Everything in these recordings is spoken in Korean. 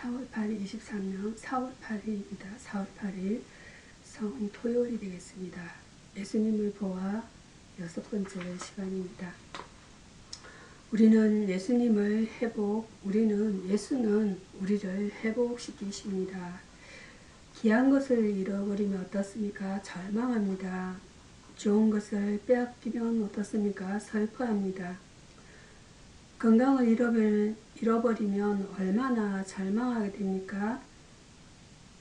4월 8일 23년 4월 8일입니다. 4월 8일 성 토요일이 되겠습니다. 예수님을 보아 6번째 시간입니다. 우리는 예수님을 예수는 우리를 회복시키십니다. 귀한 것을 잃어버리면 어떻습니까? 절망합니다. 좋은 것을 빼앗기면 어떻습니까? 슬퍼합니다. 건강을 잃어버리면 얼마나 절망하게 됩니까?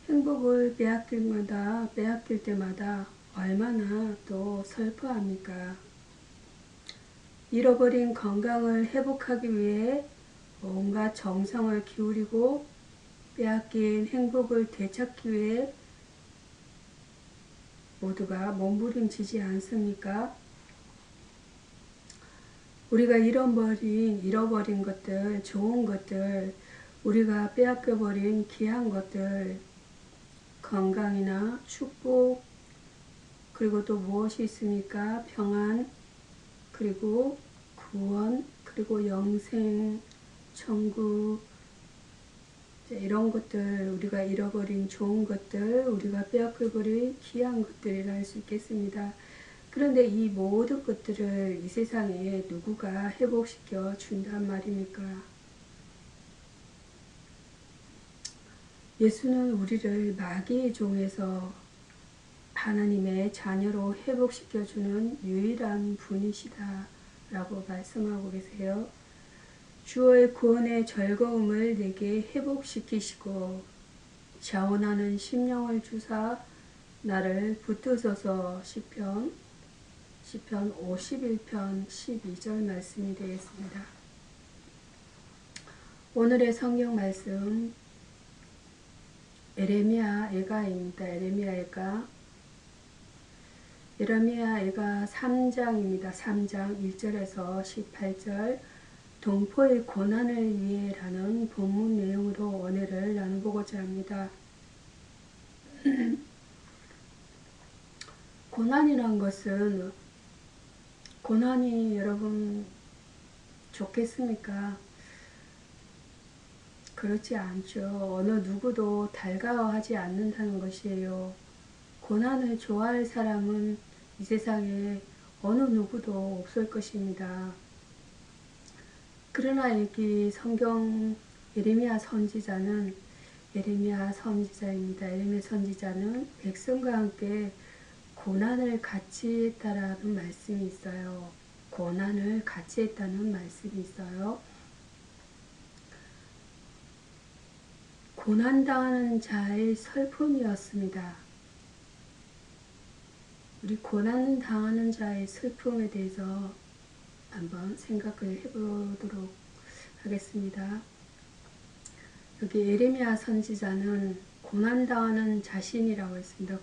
행복을 빼앗길 때마다 얼마나 또 슬퍼합니까? 잃어버린 건강을 회복하기 위해 온갖 정성을 기울이고 빼앗긴 행복을 되찾기 위해 모두가 몸부림치지 않습니까? 우리가 잃어버린 것들, 좋은 것들, 우리가 빼앗겨버린 귀한 것들, 건강이나 축복, 그리고 또 무엇이 있습니까? 평안, 그리고 구원, 그리고 영생, 천국, 이런 것들, 우리가 잃어버린 좋은 것들, 우리가 빼앗겨버린 귀한 것들이라 할 수 있겠습니다. 그런데 이 모든 것들을 이 세상에 누구가 회복시켜 준단 말입니까? 예수는 우리를 마귀의 종에서 하나님의 자녀로 회복시켜주는 유일한 분이시다 라고 말씀하고 계세요. 주의 구원의 즐거움을 내게 회복시키시고 자원하는 심령을 주사 나를 붙드소서. 시편 51편 12절 말씀이 되겠습니다. 오늘의 성경 말씀 에레미야 애가입니다. 에레미야 애가 3장입니다. 3장 1절에서 18절 동포의 고난을 위해라는 본문 내용으로 오늘을 나눠보고자 합니다. 고난이란 것은 고난이 여러분 좋겠습니까? 그렇지 않죠. 어느 누구도 달가워하지 않는다는 것이에요. 고난을 좋아할 사람은 이 세상에 어느 누구도 없을 것입니다. 그러나 여기 성경 에레미야 선지자입니다. 에레미야 선지자는 백성과 함께 고난을 같이 했다라는 말씀이 있어요. 고난을 같이 했다는 말씀이 있어요. 고난당하는 자의 슬픔이었습니다. 우리 고난당하는 자의 슬픔에 대해서 한번 생각을 해보도록 하겠습니다. 여기 에레미야 선지자는 고난당하는 자신이라고 했습니다.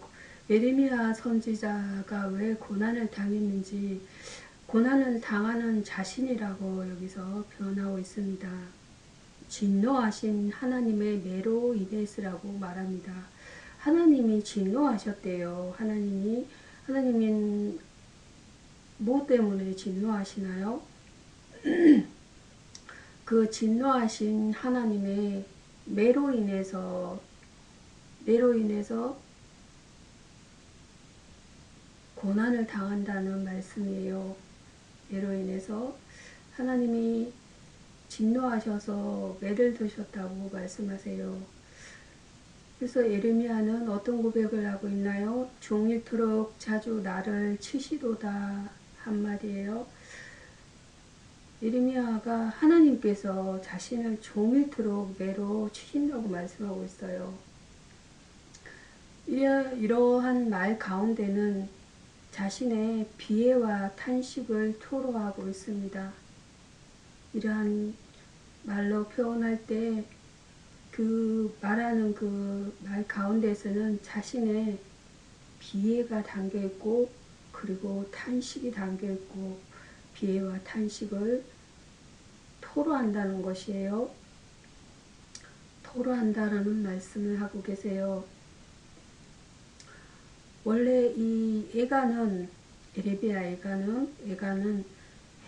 에레미야 선지자가 왜 고난을 당했는지 고난을 당하는 자신이라고 여기서 표현하고 있습니다. 진노하신 하나님의 매로 인해서라고 말합니다. 하나님이 진노하셨대요. 하나님은 뭐 때문에 진노하시나요? 그 진노하신 하나님의 매로 인해서 고난을 당한다는 말씀이에요. 매로 인해서 하나님이 진노하셔서 매를 드셨다고 말씀하세요. 그래서 에레미야는 어떤 고백을 하고 있나요? 종일토록 자주 나를 치시도다 한 말이에요. 에레미야가 하나님께서 자신을 종일토록 매로 치신다고 말씀하고 있어요. 이러한 말 가운데는 자신의 비애와 탄식을 토로하고 있습니다. 이러한 말로 표현할 때 그 말하는 그 말 가운데에서는 자신의 비애가 담겨 있고 그리고 탄식이 담겨 있고 비애와 탄식을 토로한다는 것이에요. 토로한다라는 말씀을 하고 계세요. 원래 이 에레미야 애가는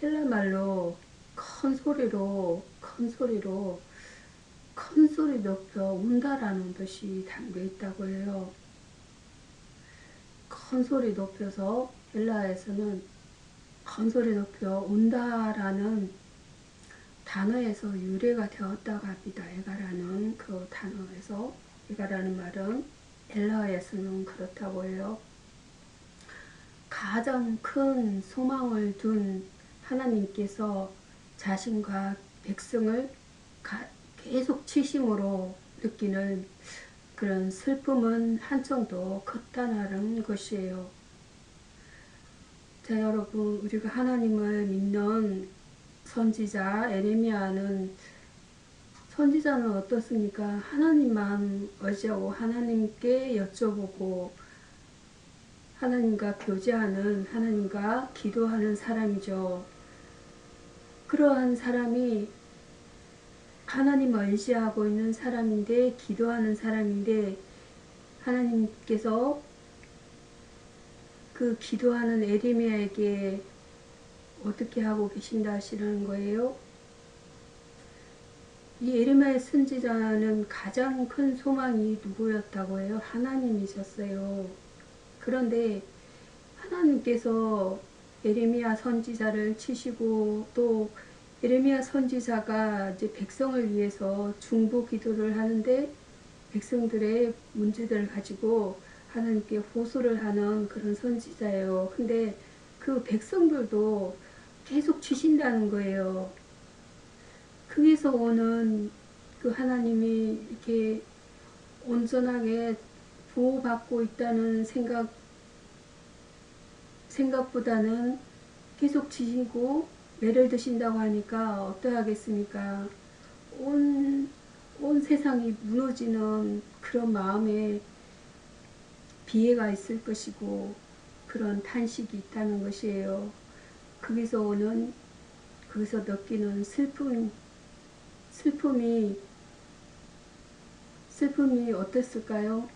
헬라 말로 큰 소리로 큰 소리 높여 운다라는 뜻이 담겨 있다고 해요. 큰 소리 높여서 헬라에서는 큰 소리 높여 운다라는 단어에서 유래가 되었다고 합니다. 에가라는 그 단어에서 에가라는 말은 헬라에서는 그렇다고 해요. 가장 큰 소망을 둔 하나님께서 자신과 백성을 계속 치심으로 느끼는 그런 슬픔은 한층도 컸다는 것이에요. 자, 여러분, 우리가 하나님을 믿는 선지자 에레미야는, 선지자는 어떻습니까? 하나님만 의지하고 하나님께 여쭤보고 하나님과 교제하는, 하나님과 기도하는 사람이죠. 그러한 사람이 하나님을 의지하고 있는 사람인데, 기도하는 사람인데, 하나님께서 그 기도하는 에레미야에게 어떻게 하고 계신다 하시는 거예요? 이 에레미야의 선지자는 가장 큰 소망이 누구였다고 해요? 하나님이셨어요. 그런데 하나님께서 에레미야 선지자를 치시고, 또 에레미야 선지자가 이제 백성을 위해서 중보 기도를 하는데 백성들의 문제들을 가지고 하나님께 호소를 하는 그런 선지자예요. 근데 그 백성들도 계속 치신다는 거예요. 거기서 오는 그 하나님이 이렇게 온전하게 보호받고 있다는 생각보다는 계속 치시고 매를 드신다고 하니까 어떠하겠습니까? 온 세상이 무너지는 그런 마음에 비애가 있을 것이고 그런 탄식이 있다는 것이에요. 거기서 느끼는 슬픔이 어땠을까요?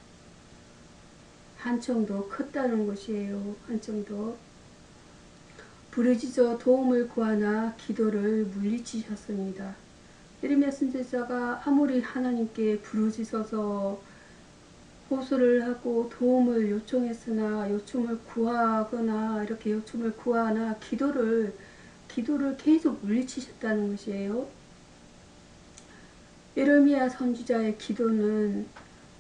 한층 더 컸다는 것이에요. 한층 더 부르짖어 도움을 구하나 기도를 물리치셨습니다. 예레미야 선지자가 아무리 하나님께 부르짖어서 호소를 하고 도움을 요청했으나, 요청을 구하거나 이렇게 요청을 구하나 기도를 계속 물리치셨다는 것이에요. 예레미야 선지자의 기도는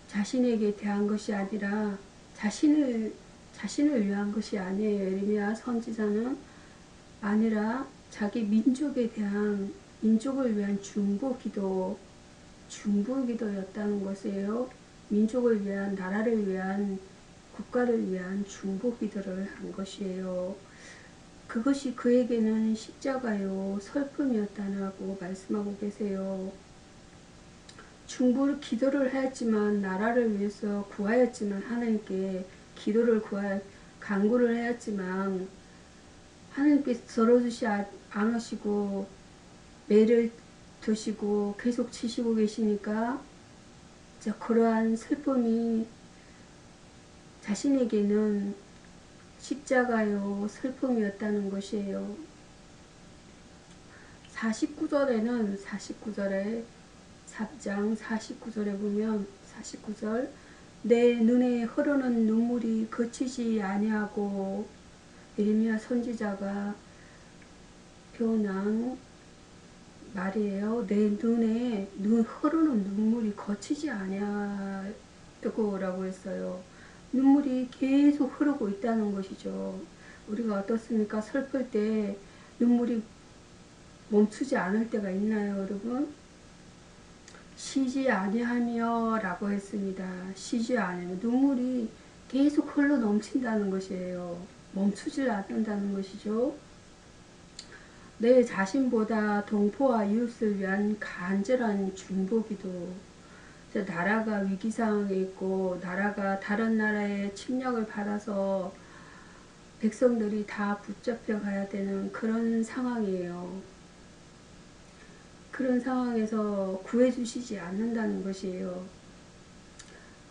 자신에게 대한 것이 아니라 자신을 위한 것이 아니에요. 예레미야 선지자는 아니라 자기 민족에 대한, 민족을 위한 중보 기도였다는 것이에요. 민족을 위한, 나라를 위한, 국가를 위한 중보 기도를 한 것이에요. 그것이 그에게는 십자가요, 슬픔이었다고 말씀하고 계세요. 중보를 기도를 하였지만, 나라를 위해서 구하였지만, 하나님께 간구를 하였지만 하나님께서 들어주시 않으시고 매를 드시고 계속 치시고 계시니까 그러한 슬픔이 자신에게는 십자가요, 슬픔이었다는 것이에요. 49절에 4장 49절에 보면 49절 내 눈에 흐르는 눈물이 그치지 아니하고, 예레미야 선지자가 표현한 말이에요. 내 눈에 흐르는 눈물이 거치지 아니하고 라고 했어요. 눈물이 계속 흐르고 있다는 것이죠. 우리가 어떻습니까? 슬플 때 눈물이 멈추지 않을 때가 있나요, 여러분? 쉬지 아니하며 라고 했습니다. 쉬지 아니하며 눈물이 계속 흘러 넘친다는 것이에요. 멈추질 않는다는 것이죠. 내 자신보다 동포와 이웃을 위한 간절한 중보기도. 나라가 위기상황에 있고 나라가 다른 나라의 침략을 받아서 백성들이 다 붙잡혀 가야 되는 그런 상황이에요. 그런 상황에서 구해주시지 않는다는 것이에요.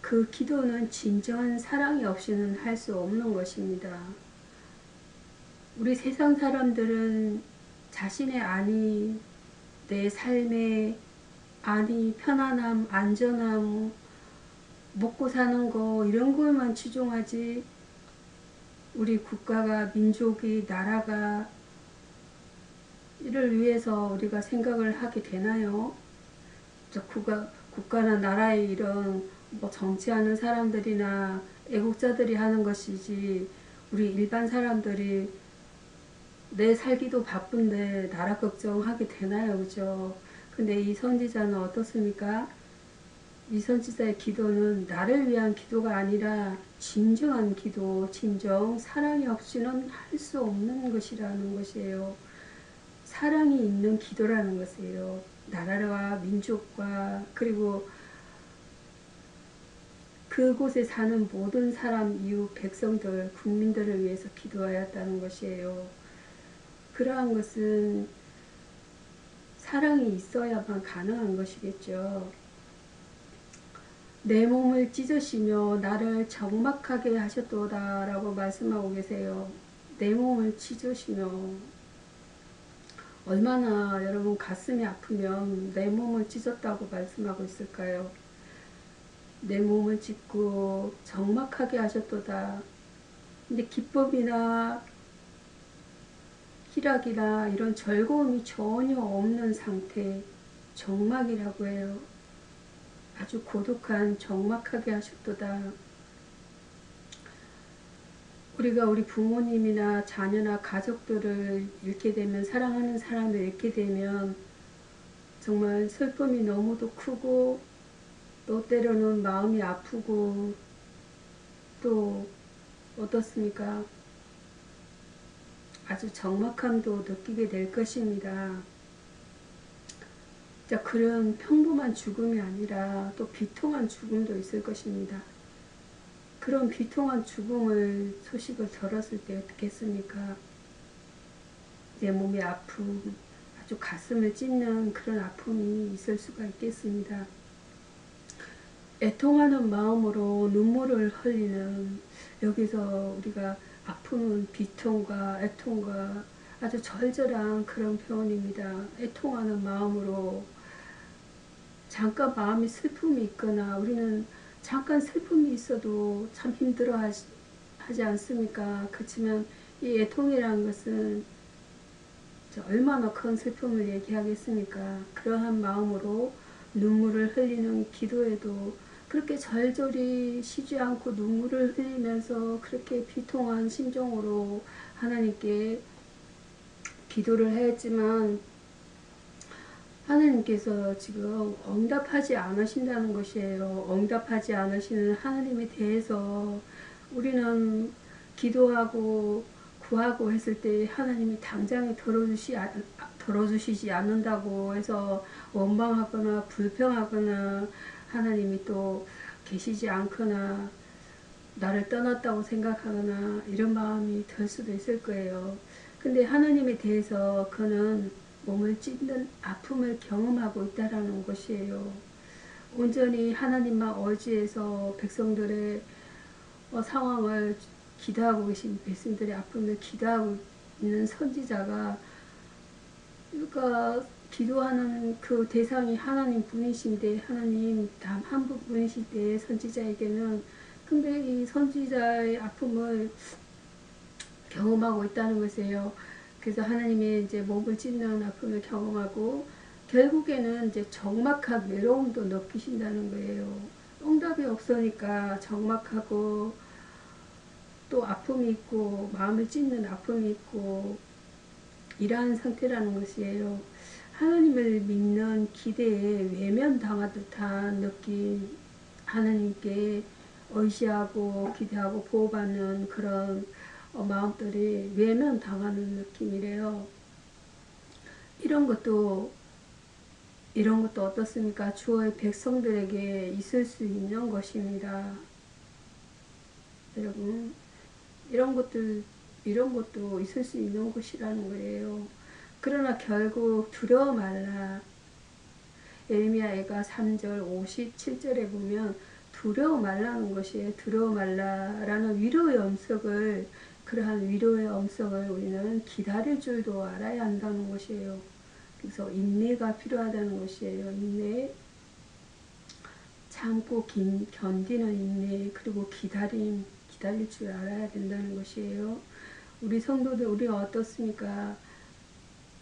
그 기도는 진정한 사랑이 없이는 할 수 없는 것입니다. 우리 세상 사람들은 자신의 안위, 내 삶의 아니, 편안함, 안전함, 먹고 사는 거 이런 거에만 치중하지 우리 국가가, 민족이, 나라가 이를 위해서 우리가 생각을 하게 되나요? 국가나 나라의 이런 뭐 정치하는 사람들이나 애국자들이 하는 것이지 우리 일반 사람들이 내 살기도 바쁜데 나라 걱정하게 되나요? 그죠? 근데 이 선지자는 어떻습니까? 이 선지자의 기도는 나를 위한 기도가 아니라 진정한 기도, 진정, 사랑이 없이는 할 수 없는 것이라는 것이에요. 사랑이 있는 기도라는 것이에요. 나라와 민족과 그리고 그곳에 사는 모든 사람, 이웃, 백성들, 국민들을 위해서 기도하였다는 것이에요. 그러한 것은 사랑이 있어야만 가능한 것이겠죠. 내 몸을 찢으시며 나를 적막하게 하셨도다 라고 말씀하고 계세요. 내 몸을 찢으시며 얼마나 여러분 가슴이 아프면 내 몸을 찢었다고 말씀하고 있을까요? 내 몸을 찢고 적막하게 하셨도다. 근데 기쁨이나 희락이나 이런 즐거움이 전혀 없는 상태, 적막이라고 해요. 아주 고독한 적막하게 하셨도다. 우리가 우리 부모님이나 자녀나 가족들을 잃게 되면, 사랑하는 사람을 잃게 되면 정말 슬픔이 너무도 크고 또 때로는 마음이 아프고 또 어떻습니까? 아주 적막함도 느끼게 될 것입니다. 자, 그런 평범한 죽음이 아니라 또 비통한 죽음도 있을 것입니다. 그런 비통한 죽음을 소식을 들었을 때 어떻겠습니까? 내 몸의 아픔, 아주 가슴을 찢는 그런 아픔이 있을 수가 있겠습니다. 애통하는 마음으로 눈물을 흘리는, 여기서 우리가 아픔은 비통과 애통과 아주 절절한 그런 표현입니다. 애통하는 마음으로, 잠깐 마음이 슬픔이 있거나 우리는 잠깐 슬픔이 있어도 참 힘들어 하지 않습니까? 그렇지만 이 애통이라는 것은 얼마나 큰 슬픔을 얘기하겠습니까? 그러한 마음으로 눈물을 흘리는 기도에도 그렇게 절절히 쉬지 않고 눈물을 흘리면서 그렇게 비통한 심정으로 하나님께 기도를 했지만 하나님께서 지금 응답하지 않으신다는 것이에요. 응답하지 않으시는 하나님에 대해서 우리는 기도하고 구하고 했을 때 하나님이 당장에 들어주시지 않는다고 해서 원망하거나 불평하거나 하나님이 또 계시지 않거나 나를 떠났다고 생각하거나 이런 마음이 들 수도 있을 거예요. 근데 하나님에 대해서 그는 몸을 찢는 아픔을 경험하고 있다라는 것이에요. 온전히 하나님만 의지해서 백성들의 상황을 기도하고 계신 백성들의 아픔을 기도하고 있는 선지자가, 그러니까 기도하는 그 대상이 하나님 분이신데, 하나님 단 한 분이실 때 선지자에게는, 근데 이 선지자의 아픔을 경험하고 있다는 것이에요. 그래서 하나님의 이제 몸을 찢는 아픔을 경험하고 결국에는 이제 적막한 외로움도 느끼신다는 거예요. 응답이 없으니까 적막하고 또 아픔이 있고 마음을 찢는 아픔이 있고 이러한 상태라는 것이에요. 하나님을 믿는 기대에 외면당한 듯한 느낌, 하나님께 의지하고 기대하고 보호받는 그런 마음들이 외면당하는 느낌이래요. 이런 것도 어떻습니까? 주의 백성들에게 있을 수 있는 것입니다. 여러분, 이런 것도 있을 수 있는 것이라는 거예요. 그러나 결국 두려워 말라. 예레미야가 3절 57절에 보면 두려워 말라는 것이에요. 두려워 말라라는 위로의 음성을, 그러한 위로의 음성을 우리는 기다릴 줄도 알아야 한다는 것이에요. 그래서 인내가 필요하다는 것이에요. 인내, 참고 견디는 인내, 그리고 기다릴 줄 알아야 된다는 것이에요. 우리 성도들, 우리가 어떻습니까?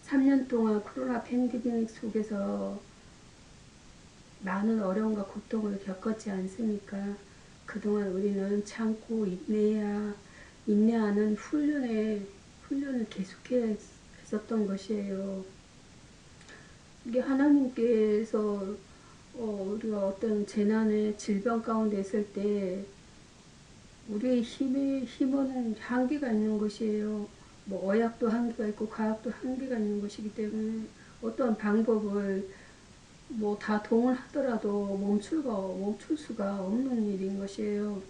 3년 동안 코로나 팬데믹 속에서 많은 어려움과 고통을 겪었지 않습니까? 그동안 우리는 참고 인내하는 훈련을 계속해 했었던 것이에요. 이게 하나님께서 우리가 어떤 재난의 질병 가운데 있을 때 우리의 힘은 한계가 있는 것이에요. 뭐 의학도 한계가 있고 과학도 한계가 있는 것이기 때문에 어떤 방법을 뭐 다 동원하더라도 멈출 수가 없는 일인 것이에요.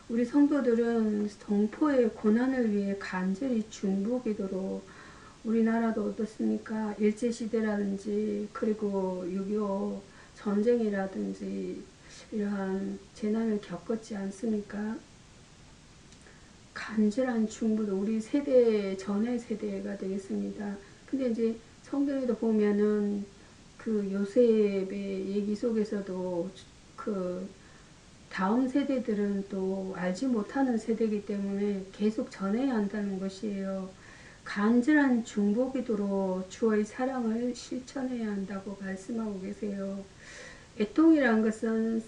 우리 성도들은 동포의 고난을 위해 간절히 중보기도로, 우리나라도 어떻습니까? 일제시대라든지 그리고 6.25 전쟁이라든지 이러한 재난을 겪었지 않습니까? 간절한 중보도 우리 전의 세대가 되겠습니다. 근데 이제 성경에도 보면은 그 요셉의 얘기 속에서도 그 다음 세대들은 또 알지 못하는 세대이기 때문에 계속 전해야 한다는 것이에요. 간절한 중보기도로 주의 사랑을 실천해야 한다고 말씀하고 계세요. 애통이란 것은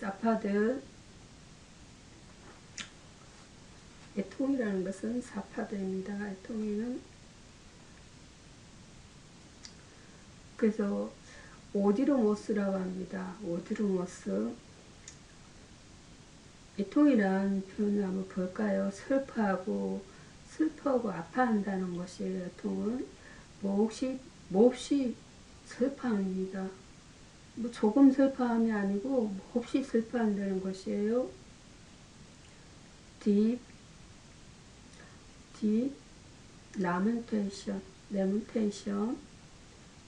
애통이라는 것은 사파드입니다. 애통이는 그래서 오디로모스라고 합니다. 오디로모스. 애통이란 표현을 한번 볼까요? 슬퍼하고 아파한다는 것이에요. 애통은 몹시 슬퍼합니다. 뭐 조금 슬퍼함이 아니고 몹시 슬퍼한다는 것이에요. deep lamentation.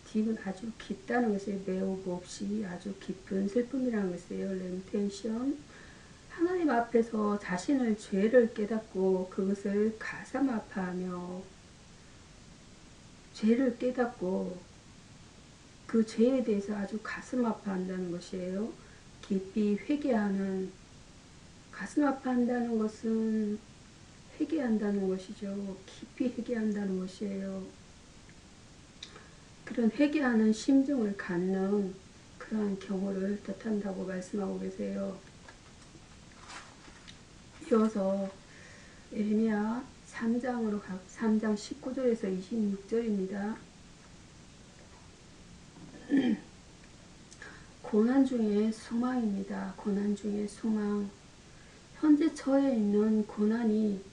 deep은 아주 깊다는 것이에요. 매우 몹시 아주 깊은 슬픔이라는 것이에요. lamentation. 하나님 앞에서 자신의 죄를 깨닫고 그것을 가슴 아파하며, 죄를 깨닫고 그 죄에 대해서 아주 가슴 아파한다는 것이에요. 깊이 회개하는, 가슴 아파한다는 것은 회개한다는 것이죠. 깊이 회개한다는 것이에요. 그런 회개하는 심정을 갖는 그러한 경우를 뜻한다고 말씀하고 계세요. 이어서 예레미야 3장 19절에서 26절입니다. 고난 중에 소망입니다. 고난 중에 소망. 현재 처해 있는 고난이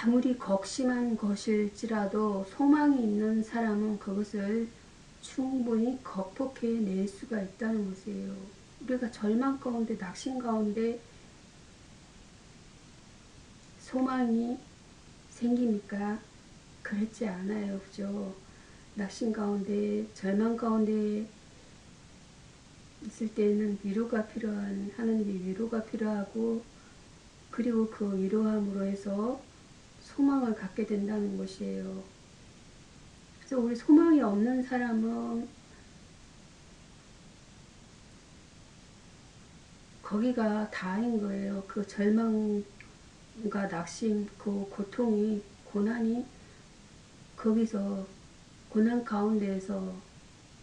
아무리 극심한 것일지라도 소망이 있는 사람은 그것을 충분히 극복해낼 수가 있다는 것이에요. 우리가 절망 가운데, 낙심 가운데 소망이 생깁니까? 그렇지 않아요. 그죠? 낙심 가운데, 절망 가운데 있을 때는 하나님의 위로가 필요하고, 그리고 그 위로함으로 해서 소망을 갖게 된다는 것이에요. 그래서 우리 소망이 없는 사람은 거기가 다인 거예요. 그 절망과 낙심, 그 고난이 거기서 고난 가운데에서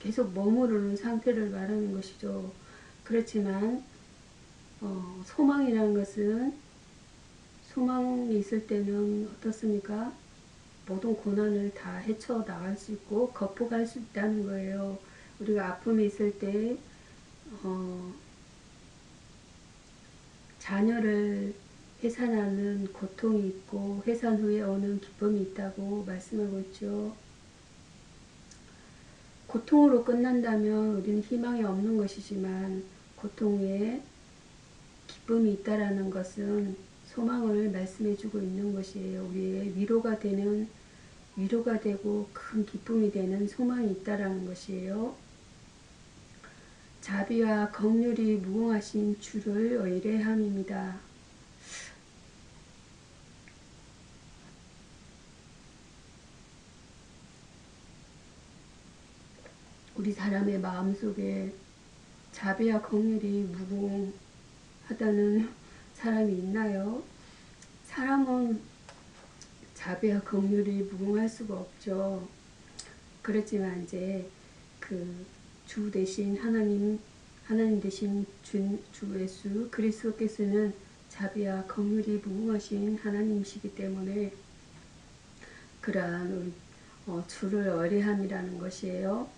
계속 머무르는 상태를 말하는 것이죠. 그렇지만 소망이라는 것은, 소망이 있을 때는 어떻습니까? 모든 고난을 다 헤쳐나갈 수 있고 극복할 수 있다는 거예요. 우리가 아픔이 있을 때 자녀를 해산하는 고통이 있고 해산 후에 오는 기쁨이 있다고 말씀하고 있죠. 고통으로 끝난다면 우리는 희망이 없는 것이지만 고통 후에 기쁨이 있다라는 것은 소망을 말씀해주고 있는 것이에요. 우리의 위로가 되고 큰 기쁨이 되는 소망이 있다라는 것이에요. 자비와 긍휼이 무궁하신 주를 의뢰함입니다. 우리 사람의 마음속에 자비와 긍휼이 무궁하다는 사람이 있나요? 사람은 자비와 긍휼이 무궁할 수가 없죠. 그렇지만 이제 그 주 대신 하나님 대신 주 예수 그리스도께서는 자비와 긍휼이 무궁하신 하나님이시기 때문에 그러한 주를 의뢰함이라는 것이에요.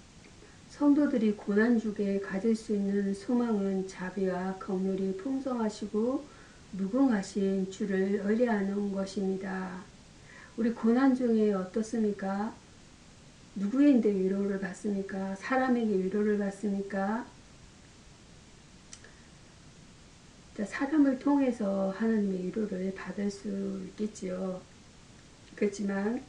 성도들이 고난중에 가질 수 있는 소망은 자비와 긍휼이 풍성하시고 무궁하신 주를 의뢰하는 것입니다. 우리 고난중에 어떻습니까? 누구인데 위로를 받습니까? 사람에게 위로를 받습니까? 사람을 통해서 하나님의 위로를 받을 수 있겠지요. 그렇지만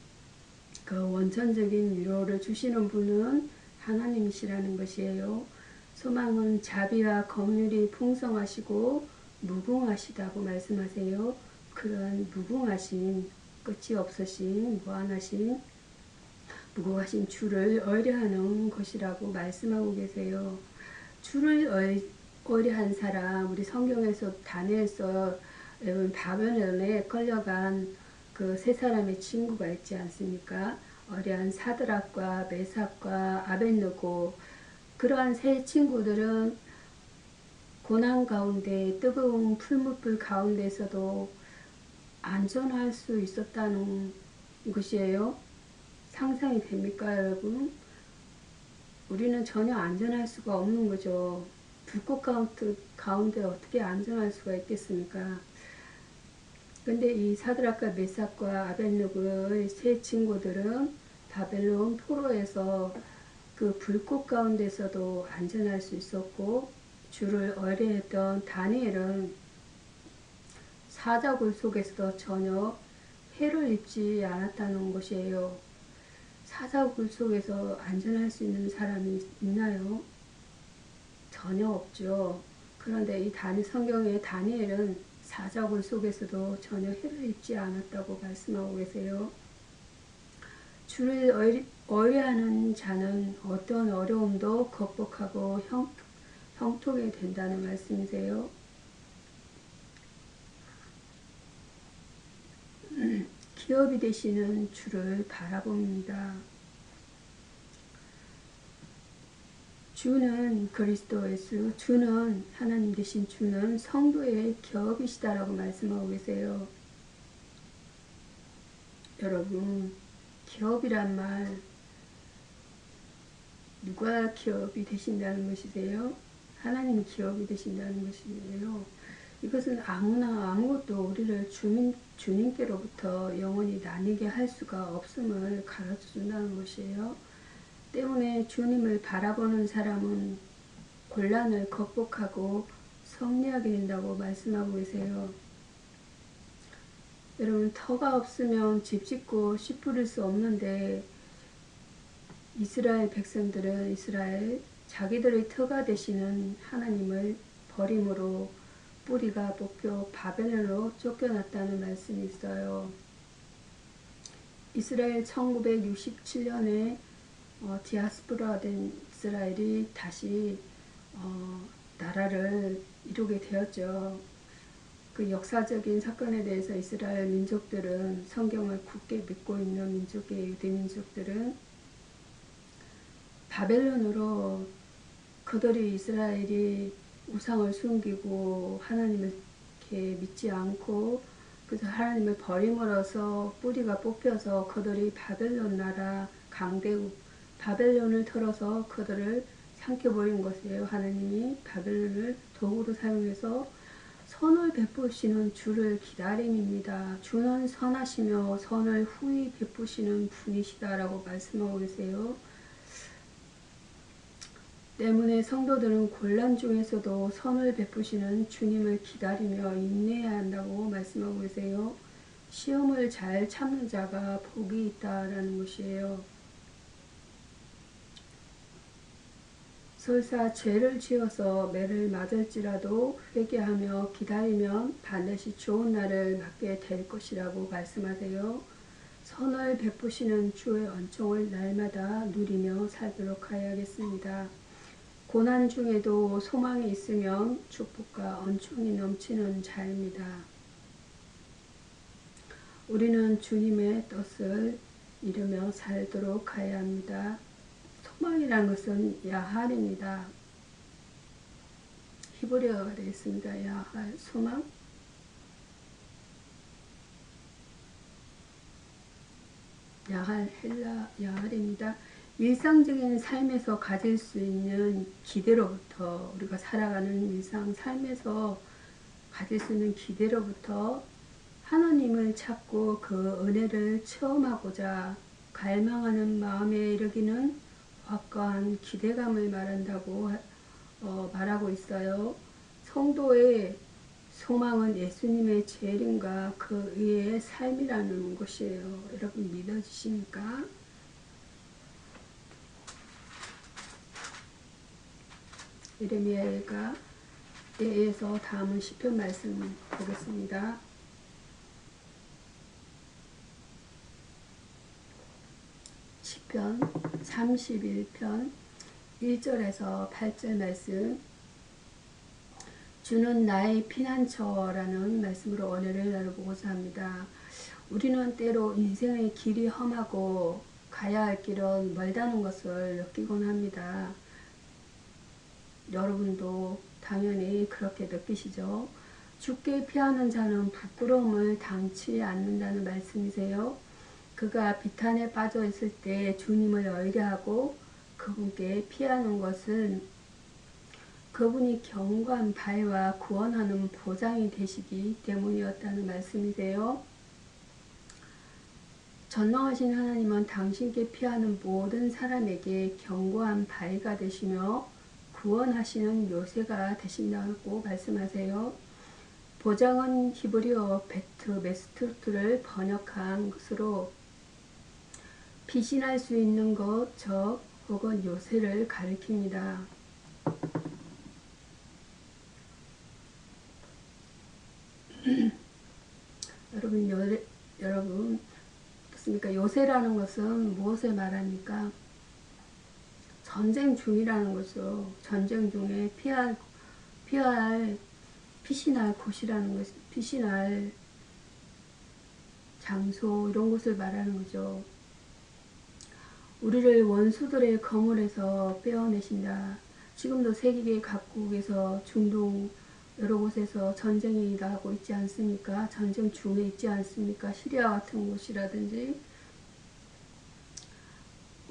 그 원천적인 위로를 주시는 분은 하나님이시라는 것이에요. 소망은 자비와 긍휼이 풍성하시고 무궁하시다고 말씀하세요. 그런 무궁하신 끝이 없으신 무궁하신 주를 의뢰하는 것이라고 말씀하고 계세요. 주를 의뢰한 사람, 우리 성경에서 다니엘서 바벨론에 끌려간 그 세 사람의 친구가 있지 않습니까? 의뢰한 사드락과 메삭과 아벳느고, 그러한 세 친구들은 고난 가운데 뜨거운 풀무불 가운데서도 안전할 수 있었다는 것이에요. 상상이 됩니까, 여러분? 우리는 전혀 안전할 수가 없는 거죠. 불꽃 가운데 어떻게 안전할 수가 있겠습니까? 근데 이 사드락과 메삭과 아벳느고의 세 친구들은 바벨론 포로에서 그 불꽃 가운데서도 안전할 수 있었고, 주를 의뢰했던 다니엘은 사자굴 속에서도 전혀 해를 입지 않았다는 것이에요. 사자굴 속에서 안전할 수 있는 사람이 있나요? 전혀 없죠. 그런데 이 성경의 다니엘은 사자굴 속에서도 전혀 해를 입지 않았다고 말씀하고 계세요. 주를 의뢰하는 자는 어떤 어려움도 극복하고 형통이 된다는 말씀이세요. 기업이 되시는 주를 바라봅니다. 주는 그리스도 예수, 주는 하나님 되신 주는 성도의 기업이시다라고 말씀하고 계세요. 여러분, 기업이란 말, 누가 기업이 되신다는 것이세요? 하나님 기업이 되신다는 것이에요. 이것은 아무나 아무것도 우리를 주님께로부터 영원히 나뉘게 할 수가 없음을 가르쳐 준다는 것이에요. 때문에 주님을 바라보는 사람은 곤란을 극복하고 승리하게 된다고 말씀하고 계세요. 여러분, 터가 없으면 집 짓고 씨 뿌릴 수 없는데 이스라엘 백성들은 자기들의 터가 되시는 하나님을 버림으로 뿌리가 뽑혀 바벨론으로 쫓겨났다는 말씀이 있어요. 이스라엘 1967년에 디아스포라 된 이스라엘이 다시 나라를 이루게 되었죠. 그 역사적인 사건에 대해서 이스라엘 민족들은, 성경을 굳게 믿고 있는 민족의 유대 민족들은 바벨론으로 그들이 이스라엘이 우상을 숨기고 하나님을 이렇게 믿지 않고 그래서 하나님을 버림으로써 뿌리가 뽑혀서 그들이 바벨론 나라 강대국 바벨론을 털어서 그들을 삼켜버린 것이에요. 하나님이 바벨론을 도구로 사용해서 선을 베푸시는 주를 기다림입니다. 주는 선하시며 선을 후히 베푸시는 분이시다라고 말씀하고 계세요. 때문에 성도들은 곤란 중에서도 선을 베푸시는 주님을 기다리며 인내해야 한다고 말씀하고 계세요. 시험을 잘 참는 자가 복이 있다라는 것이에요. 설사 죄를 지어서 매를 맞을지라도 회개하며 기다리면 반드시 좋은 날을 맞게 될 것이라고 말씀하세요. 선을 베푸시는 주의恩寵을 날마다 누리며 살도록 하여야겠습니다. 고난 중에도 소망이 있으면 축복과恩寵이 넘치는 자입니다. 우리는 주님의 뜻을 이루며 살도록 하여야 합니다. 소망이란 것은 야할입니다. 히브리어가 되겠습니다. 야할, 소망. 야할, 헬라 야할입니다. 일상적인 삶에서 가질 수 있는 기대로부터, 우리가 살아가는 일상 삶에서 가질 수 있는 기대로부터 하나님을 찾고 그 은혜를 체험하고자 갈망하는 마음에 이르기는 확고한 기대감을 말한다고 말하고 있어요. 성도의 소망은 예수님의 재림과 그 의의 삶이라는 것이에요. 여러분 믿어지십니까? 예레미야가 에서 다음은 시편 말씀 보겠습니다. 시편 31편 1절에서 8절 말씀. 주는 나의 피난처라는 말씀으로 은혜를 나눠보고자 합니다. 우리는 때로 인생의 길이 험하고 가야 할 길은 멀다는 것을 느끼곤 합니다. 여러분도 당연히 그렇게 느끼시죠? 주께 피하는 자는 부끄러움을 당치 않는다는 말씀이세요. 그가 비탄에 빠져 있을 때 주님을 의뢰하고 그분께 피하는 것은 그분이 견고한 바위와 구원하는 보장이 되시기 때문이었다는 말씀이세요. 전능하신 하나님은 당신께 피하는 모든 사람에게 견고한 바위가 되시며 구원하시는 요새가 되신다고 말씀하세요. 보장은 히브리어 베트 메스투트를 번역한 것으로 피신할 수 있는 것, 적 혹은 요새를 가리킵니다. 여러분 그렇습니까? 요새라는 것은 무엇을 말합니까? 전쟁 중이라는 거죠. 전쟁 중에 피신할 곳이라는 것, 피신할 장소, 이런 곳을 말하는 거죠. 우리를 원수들의 거물에서 빼어내신다. 지금도 세계 각국에서 중동 여러 곳에서 전쟁이 일어나고 있지 않습니까? 전쟁 중에 있지 않습니까? 시리아 같은 곳이라든지.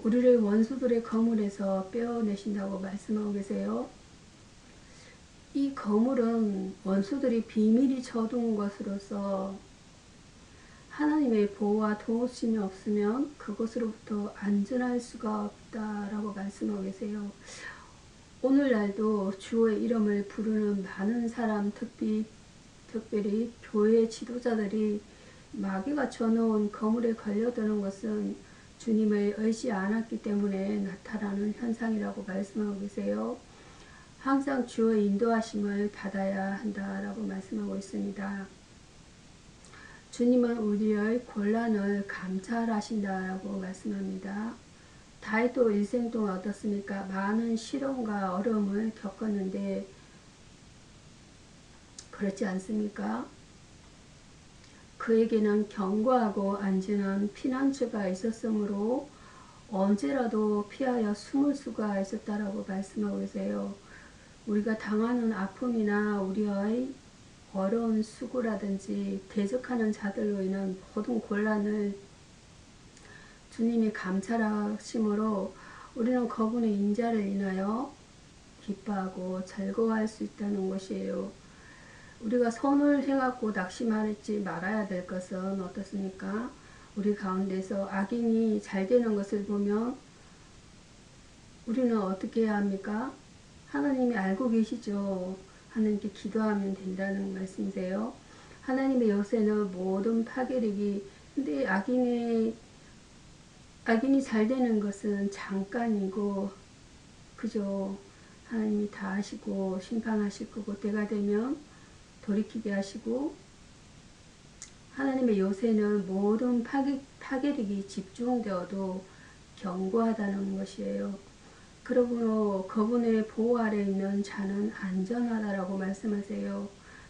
우리를 원수들의 거물에서 빼어내신다고 말씀하고 계세요. 이 거물은 원수들이 비밀히 쳐둔 것으로서 하나님의 보호와 도우심이 없으면 그것으로부터 안전할 수가 없다라고 말씀하고 계세요. 오늘날도 주의 이름을 부르는 많은 사람, 특별히 교회 지도자들이 마귀가 쳐놓은 거물에 걸려드는 것은 주님을 의지 않았기 때문에 나타나는 현상이라고 말씀하고 계세요. 항상 주의 인도하심을 받아야 한다라고 말씀하고 있습니다. 주님은 우리의 곤란을 감찰하신다라고 말씀합니다. 다윗도 일생 동안 어떻습니까? 많은 시련과 어려움을 겪었는데 그렇지 않습니까? 그에게는 견고하고 안전한 피난처가 있었으므로 언제라도 피하여 숨을 수가 있었다라고 말씀하고 계세요. 우리가 당하는 아픔이나 우리의 어려운 수고라든지 대적하는 자들로 인한 모든 곤란을 주님이 감찰하심으로 우리는 그분의 인자를 인하여 기뻐하고 즐거워할 수 있다는 것이에요. 우리가 선을 행하고 낙심하지 말아야 될 것은 어떻습니까? 우리 가운데서 악인이 잘 되는 것을 보면 우리는 어떻게 해야 합니까? 하나님이 알고 계시죠. 하나님께 기도하면 된다는 말씀이세요. 하나님의 요새는 모든 파괴력이, 근데 악인이 잘 되는 것은 잠깐이고, 그죠? 하나님이 다 하시고 심판하실 거고 때가 되면 돌이키게 하시고 하나님의 요새는 모든 파괴력이 집중되어도 견고하다는 것이에요. 그러므로 그분의 보호 아래 있는 자는 안전하다라고 말씀하세요.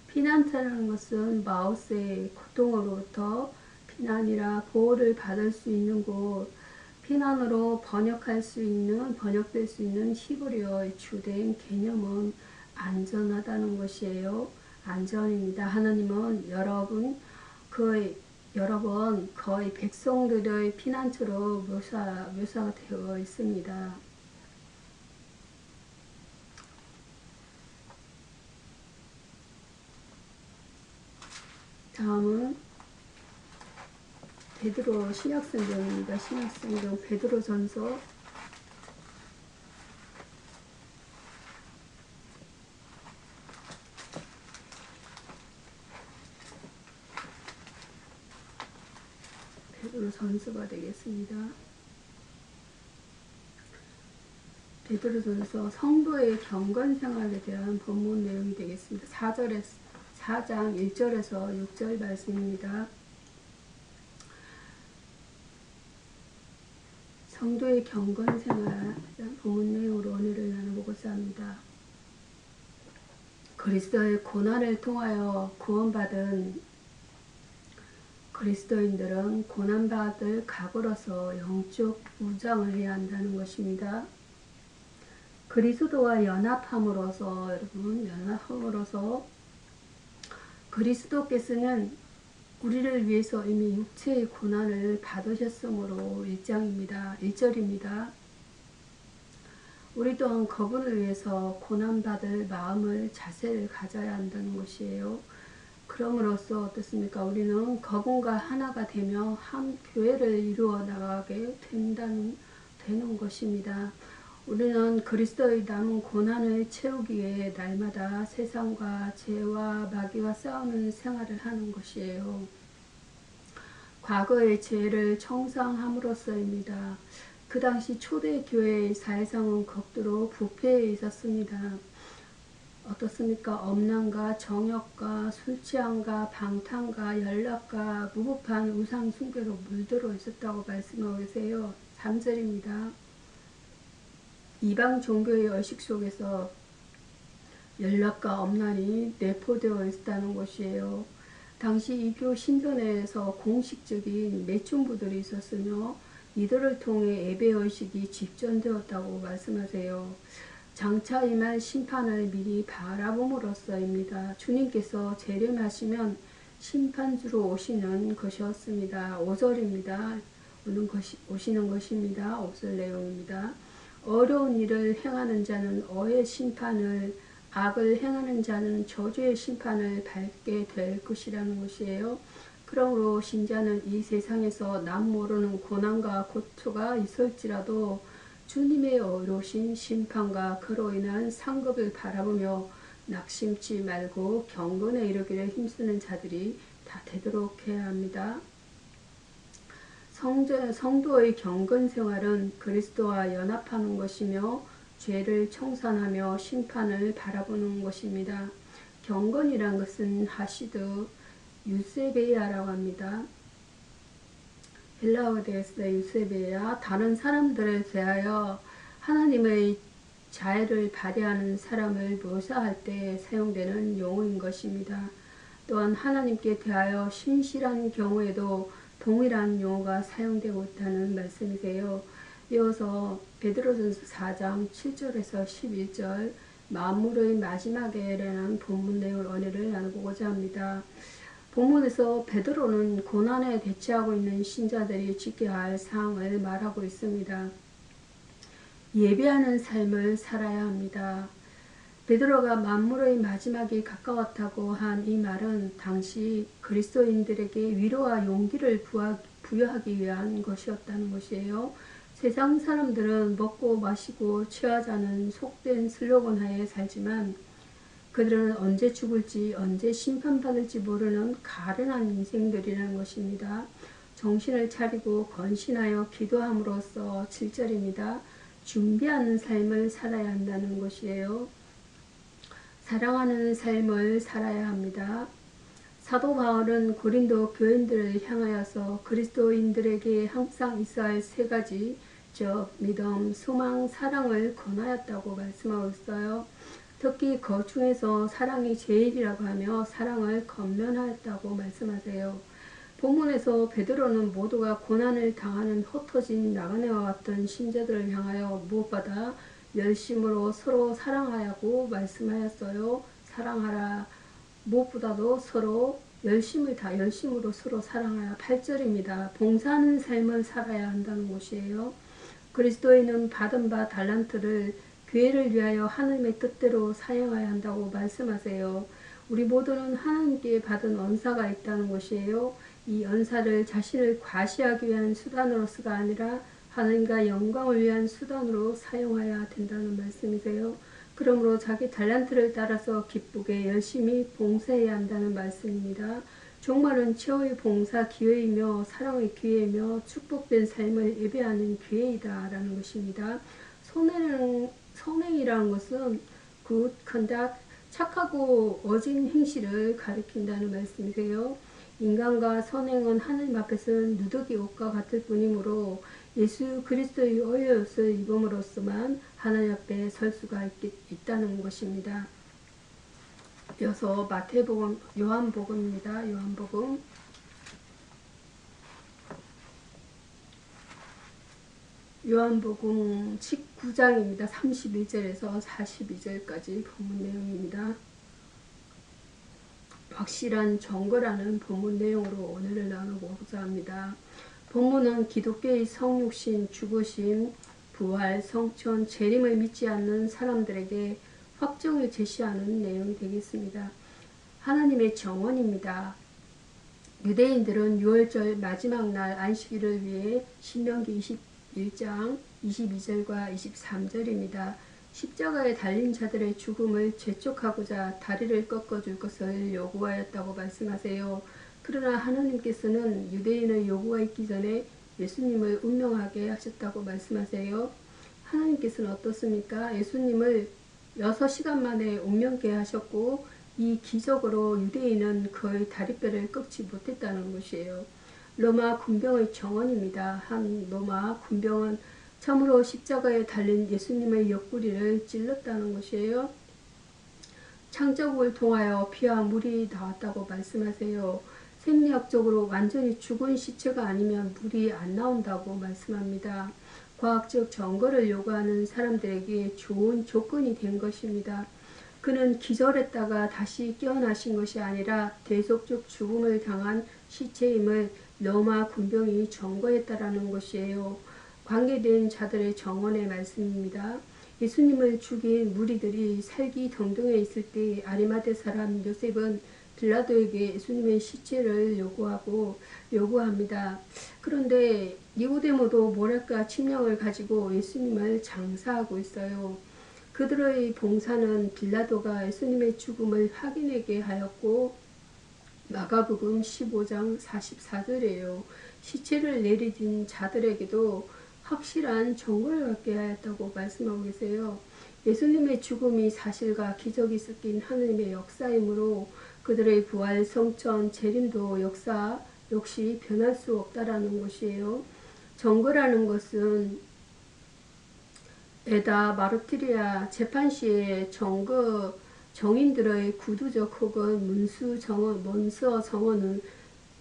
피난처라는 것은 마우스의 고통으로부터 피난이라 보호를 받을 수 있는 곳, 피난으로 번역될 수 있는 히브리어의 주된 개념은 안전하다는 것이에요. 안전입니다. 하나님은 여러 번 거의 백성들의 피난처로 묘사가 되어 있습니다. 다음은 베드로 신약성경입니다. 신약성경 베드로전서 '베드로전서'가 되겠습니다. 베드로전서 성도의 경건생활에 대한 본문 내용이 되겠습니다. 4장 1절에서 6절 말씀입니다. 성도의 경건생활 본문 내용으로 오늘을 나눠보고자 합니다. 그리스도의 고난을 통하여 구원받은 그리스도인들은 고난받을 각오로서 영적 무장을 해야 한다는 것입니다. 그리스도와 연합함으로써 그리스도께서는 우리를 위해서 이미 육체의 고난을 받으셨으므로 1절입니다. 우리 또한 그분을 위해서 고난받을 마음을 자세를 가져야 한다는 것이에요. 그럼으로써 어떻습니까? 우리는 그분과 하나가 되며 한 교회를 이루어 나가게 되는 것입니다. 우리는 그리스도의 남은 고난을 채우기 위해 날마다 세상과 죄와 마귀와 싸우는 생활을 하는 것이에요. 과거의 죄를 청산함으로써입니다. 그 당시 초대교회의 사회상은 극도로 부패해 있었습니다. 어떻습니까? 엄난과 정욕과 술취함과 방탕과 연락과 무법한 우상 숭배로 물들어 있었다고 말씀하고 계세요. 3절입니다. 이방 종교의 의식 속에서 연락과 엄난이 내포되어 있다는 것이에요. 당시 이교 신전에서 공식적인 매춘부들이 있었으며 이들을 통해 예배의식이 집전되었다고 말씀하세요. 장차 임할 심판을 미리 바라봄으로써입니다. 주님께서 재림하시면 심판주로 오시는 것이었습니다. 5절입니다. 오시는 것입니다. 5절 내용입니다. 어려운 일을 행하는 자는 어의 심판을, 악을 행하는 자는 저주의 심판을 받게 될 것이라는 것이에요. 그러므로 신자는 이 세상에서 남 모르는 고난과 고초가 있을지라도 주님의 어려우신 심판과 그로 인한 상급을 바라보며 낙심치 말고 경건에 이르기를 힘쓰는 자들이 다 되도록 해야 합니다. 성도의 경건생활은 그리스도와 연합하는 것이며 죄를 청산하며 심판을 바라보는 것입니다. 경건이란 것은 하시드 유세베야라고 합니다. 헬라어가 되겠습니다. 유세베야, 다른 사람들에 대하여 하나님의 자애를 발휘하는 사람을 묘사할 때 사용되는 용어인 것입니다. 또한 하나님께 대하여 신실한 경우에도 동일한 용어가 사용되고 있다는 말씀이세요. 이어서 베드로전서 4장 7절에서 11절 만물의 마지막에라는 본문 내용을 은혜를 나눠보고자 합니다. 본문에서 베드로는 고난에 대처하고 있는 신자들이 지켜야 할 사항을 말하고 있습니다. 예배하는 삶을 살아야 합니다. 베드로가 만물의 마지막이 가까웠다고 한 이 말은 당시 그리스도인들에게 위로와 용기를 부여하기 위한 것이었다는 것이에요. 세상 사람들은 먹고 마시고 취하자는 속된 슬로건 하에 살지만 그들은 언제 죽을지 언제 심판받을지 모르는 가련한 인생들이라는 것입니다. 정신을 차리고 건신하여 기도함으로써 7절입니다. 준비하는 삶을 살아야 한다는 것이에요. 사랑하는 삶을 살아야 합니다. 사도 바울은 고린도 교인들을 향하여서 그리스도인들에게 항상 있어야 할 세 가지, 즉 믿음, 소망, 사랑을 권하였다고 말씀하고 있어요. 특히 그 중에서 사랑이 제일이라고 하며 사랑을 권면하였다고 말씀하세요. 본문에서 베드로는 모두가 고난을 당하는 흩어진 나그네와 같은 신자들을 향하여 무엇보다 열심으로 서로 사랑하라고 말씀하였어요. 사랑하라. 무엇보다도 서로 열심으로 서로 사랑하라. 8절입니다. 봉사하는 삶을 살아야 한다는 것이에요. 그리스도인은 받은 바 달란트를 교회를 위하여 하나님의 뜻대로 사용해야 한다고 말씀하세요. 우리 모두는 하나님께 받은 언사가 있다는 것이에요. 이 언사를 자신을 과시하기 위한 수단으로서가 아니라 하나님과 영광을 위한 수단으로 사용해야 된다는 말씀이세요. 그러므로 자기 달란트를 따라서 기쁘게 열심히 봉사해야 한다는 말씀입니다. 종말은 최후의 봉사 기회이며 사랑의 기회이며 축복된 삶을 예배하는 기회이다 라는 것입니다. 선행이라는 것은 good conduct, 착하고 어진 행실을 가리킨다는 말씀이세요. 인간과 선행은 하나님 앞에서는 누더기 옷과 같을 뿐이므로 예수 그리스도의 의옷을 입음으로써만 하나님 앞에 설 수가 있다는 것입니다. 이어서 마태복음, 요한복음입니다. 요한복음 19장입니다. 31절에서 42절까지 본문 내용입니다. 확실한 정거라는 본문 내용으로 오늘을 나누고자 합니다. 본문은 기독교의 성육신, 죽으심, 부활, 성천, 재림을 믿지 않는 사람들에게 확정을 제시하는 내용이 되겠습니다. 하나님의 정언입니다. 유대인들은 6월절 마지막 날 안식일을 위해 신명기 21장 22절과 23절입니다. 십자가에 달린 자들의 죽음을 재촉하고자 다리를 꺾어줄 것을 요구하였다고 말씀하세요. 그러나 하나님께서는 유대인의 요구가 있기 전에 예수님을 운명하게 하셨다고 말씀하세요. 하나님께서는 어떻습니까? 예수님을 6시간 만에 운명케 하셨고 이 기적으로 유대인은 그의 다리뼈를 꺾지 못했다는 것이에요. 로마 군병의 정언입니다. 한 로마 군병은 참으로 십자가에 달린 예수님의 옆구리를 찔렀다는 것이에요. 창자국을 통하여 피와 물이 나왔다고 말씀하세요. 생리학적으로 완전히 죽은 시체가 아니면 물이 안 나온다고 말씀합니다. 과학적 증거를 요구하는 사람들에게 좋은 조건이 된 것입니다. 그는 기절했다가 다시 깨어나신 것이 아니라 대속적 죽음을 당한 시체임을 로마 군병이 증거했다라는 것이에요. 관계된 자들의 정언의 말씀입니다. 예수님을 죽인 무리들이 살기 덩덩에 있을 때 아리마대 사람 요셉은 빌라도에게 예수님의 시체를 요구합니다. 그런데 니고데모도 모략과 침령을 가지고 예수님을 장사하고 있어요. 그들의 봉사는 빌라도가 예수님의 죽음을 확인하게 하였고 마가복음 15장 44절이에요. 시체를 내리진 자들에게도 확실한 정보를 갖게 하였다고 말씀하고 계세요. 예수님의 죽음이 사실과 기적이 섞인 하느님의 역사이므로 그들의 부활, 성천, 재림도 역사 역시 변할 수 없다라는 것이에요. 정거라는 것은 에다 마르티리아 재판시의 정인들의 구두적 혹은 문서 정언은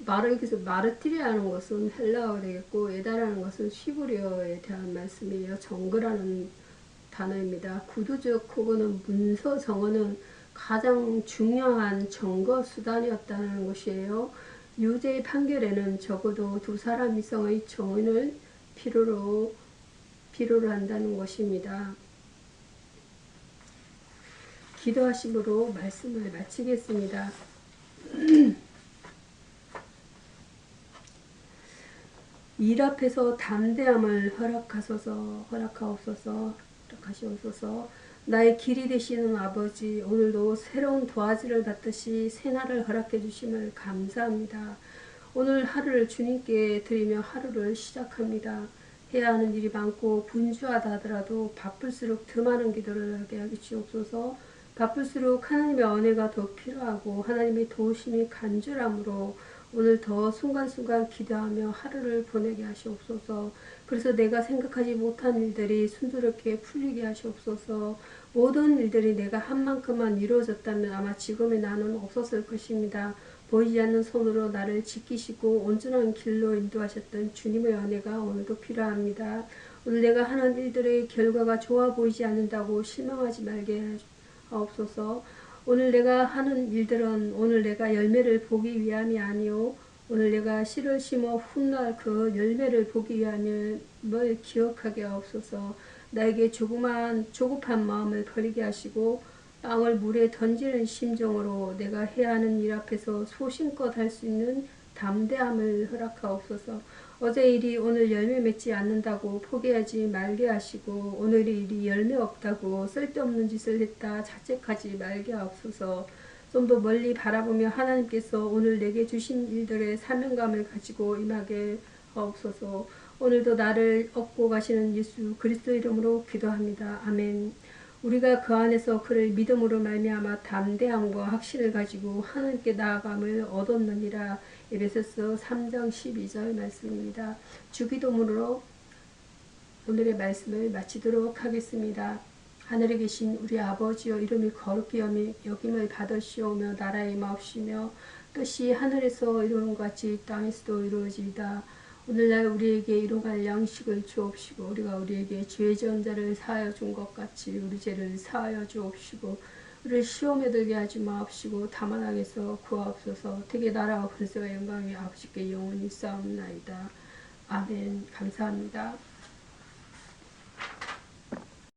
여기서 마르티리아라는 것은 헬라어가 되겠고 에다라는 것은 히브리어에 대한 말씀이에요. 정거라는 단어입니다. 구두적 혹은 문서 정언은 가장 중요한 증거 수단이었다는 것이에요. 유죄 판결에는 적어도 두 사람 이상의 정언을 필요로 한다는 것입니다. 기도하심으로 말씀을 마치겠습니다. 일 앞에서 담대함을 허락하옵소서. 나의 길이 되시는 아버지, 오늘도 새로운 도화지를 받듯이 새날을 허락해 주심을 감사합니다. 오늘 하루를 주님께 드리며 하루를 시작합니다. 해야 하는 일이 많고 분주하다 하더라도 바쁠수록 더 많은 기도를 하게 하시옵소서. 바쁠수록 하나님의 은혜가 더 필요하고 하나님의 도우심이 간절함으로 오늘 더 순간순간 기도하며 하루를 보내게 하시옵소서. 그래서 내가 생각하지 못한 일들이 순조롭게 풀리게 하시옵소서. 모든 일들이 내가 한 만큼만 이루어졌다면 아마 지금의 나는 없었을 것입니다. 보이지 않는 손으로 나를 지키시고 온전한 길로 인도하셨던 주님의 은혜가 오늘도 필요합니다. 오늘 내가 하는 일들의 결과가 좋아 보이지 않는다고 실망하지 말게 하옵소서. 오늘 내가 하는 일들은 오늘 내가 열매를 보기 위함이 아니요 오늘 내가 씨를 심어 훗날 그 열매를 보기 위함을 기억하게 하옵소서. 나에게 조급한 마음을 버리게 하시고 땅을 물에 던지는 심정으로 내가 해야 하는 일 앞에서 소신껏 할 수 있는 담대함을 허락하옵소서. 어제 일이 오늘 열매 맺지 않는다고 포기하지 말게 하시고 오늘 일이 열매 없다고 쓸데없는 짓을 했다 자책하지 말게 하옵소서. 좀 더 멀리 바라보며 하나님께서 오늘 내게 주신 일들의 사명감을 가지고 임하게 하옵소서. 오늘도 나를 업고 가시는 예수 그리스도 이름으로 기도합니다. 아멘. 우리가 그 안에서 그를 믿음으로 말미암아 담대함과 확신을 가지고 하나님께 나아감을 얻었느니라. 에베소서 3장 12절 말씀입니다. 주기도문으로 오늘의 말씀을 마치도록 하겠습니다. 하늘에 계신 우리 아버지여 이름이 거룩히 여김을 받으시오며 나라의 마옵시며 뜻이 하늘에서 이루는 같이 땅에서도 이루어지이다. 오늘날 우리에게 일용할 양식을 주옵시고 우리가 우리에게 죄 지은 자를 사하여 준 것 같이 우리 죄를 사하여 주옵시고 우리를 시험에 들게 하지 마옵시고 다만 악에서 구하옵소서. 되게 나라와 권세와 영광이 아버지께 영원히 쌓옵나이다. 아멘. 감사합니다.